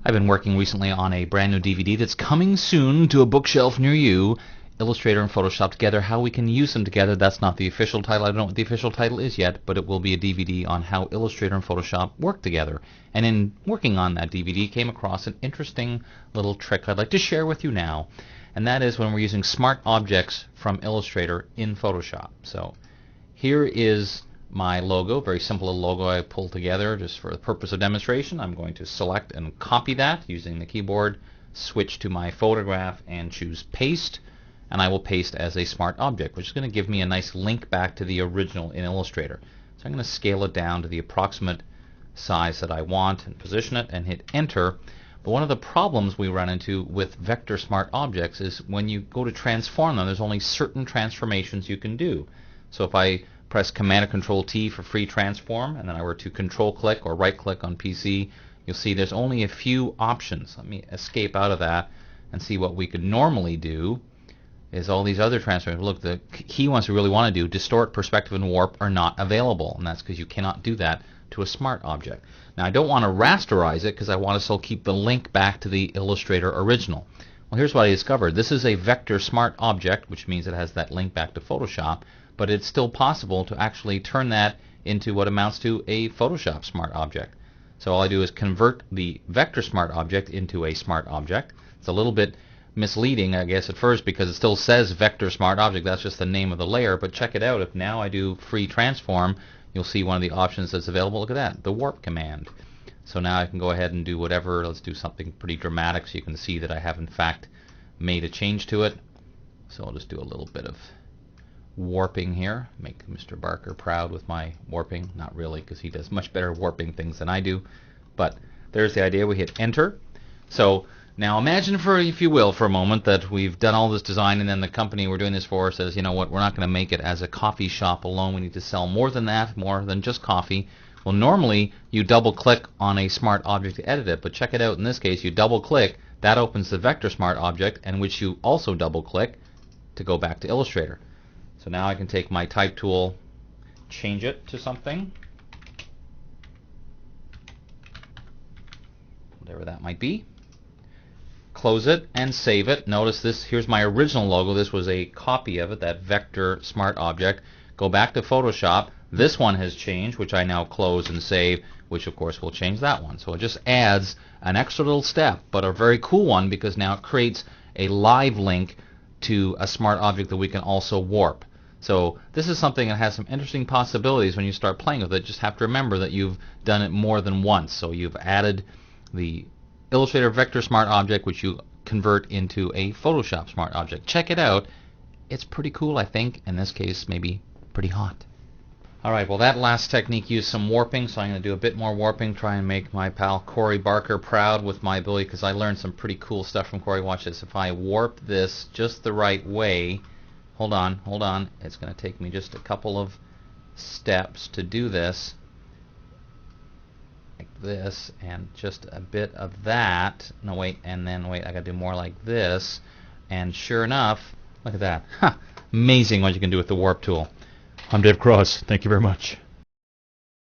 I've been working recently on a brand new DVD that's coming soon to a bookshelf near you. Illustrator and Photoshop together, how we can use them together. That's not the official title. I don't know what the official title is yet, but it will be a DVD on how Illustrator and Photoshop work together. And in working on that DVD, came across an interesting little trick I'd like to share with you now. And that is when we're using smart objects from Illustrator in Photoshop. So here is my logo, very simple little logo I pulled together just for the purpose of demonstration. I'm going to select and copy that using the keyboard, switch to my photograph and choose paste, and I will paste as a smart object, which is going to give me a nice link back to the original in Illustrator. So I'm going to scale it down to the approximate size that I want and position it and hit enter. But one of the problems we run into with vector smart objects is when you go to transform them, there's only certain transformations you can do. So if I press Command or Control T for free transform, and then I were to control click or right click on PC, you'll see there's only a few options. Let me escape out of that and see what we could normally do is all these other transformations. Look, the key ones we really want to do, distort, perspective, and warp, are not available, and that's because you cannot do that to a smart object. Now I don't want to rasterize it because I want to still keep the link back to the Illustrator original. Well, here's what I discovered. This is a vector smart object, which means it has that link back to Photoshop, but it's still possible to actually turn that into what amounts to a Photoshop smart object. So all I do is convert the vector smart object into a smart object. It's a little bit misleading, I guess, at first because it still says vector smart object. That's just the name of the layer, but check it out. If now I do free transform, you'll see one of the options that's available. Look at that, the warp command. So now I can go ahead and do whatever. Let's do something pretty dramatic so you can see that I have in fact made a change to it. So I'll just do a little bit of warping here, make Mr. Barker proud with my warping. Not really, because he does much better warping things than I do, but there's the idea. We hit enter. So now imagine, for, if you will, for a moment that we've done all this design and then the company we're doing this for says, you know what, we're not going to make it as a coffee shop alone. We need to sell more than that, more than just coffee. Well, normally you double click on a smart object to edit it, but check it out. In this case, you double click, that opens the vector smart object, and which you also double click to go back to Illustrator. So now I can take my type tool, change it to something, whatever that might be, close it and save it. Notice this, here's my original logo. This was a copy of it, that vector smart object. Go back to Photoshop. This one has changed, which I now close and save, which of course will change that one. So it just adds an extra little step, but a very cool one, because now it creates a live link to a smart object that we can also warp. So this is something that has some interesting possibilities when you start playing with it. Just have to remember that you've done it more than once. So you've added the Illustrator vector smart object, which you convert into a Photoshop smart object. Check it out. It's pretty cool, I think. In this case, maybe pretty hot. Alright, well, that last technique used some warping, so I'm going to do a bit more warping, try and make my pal Corey Barker proud with my ability, because I learned some pretty cool stuff from Corey. Watch this. If I warp this just the right way, hold on, it's going to take me just a couple of steps to do this, like this, and just a bit of that. No, wait, and then wait, I got to do more like this, and sure enough, look at that. Amazing what you can do with the warp tool. I'm Dave Cross. Thank you very much.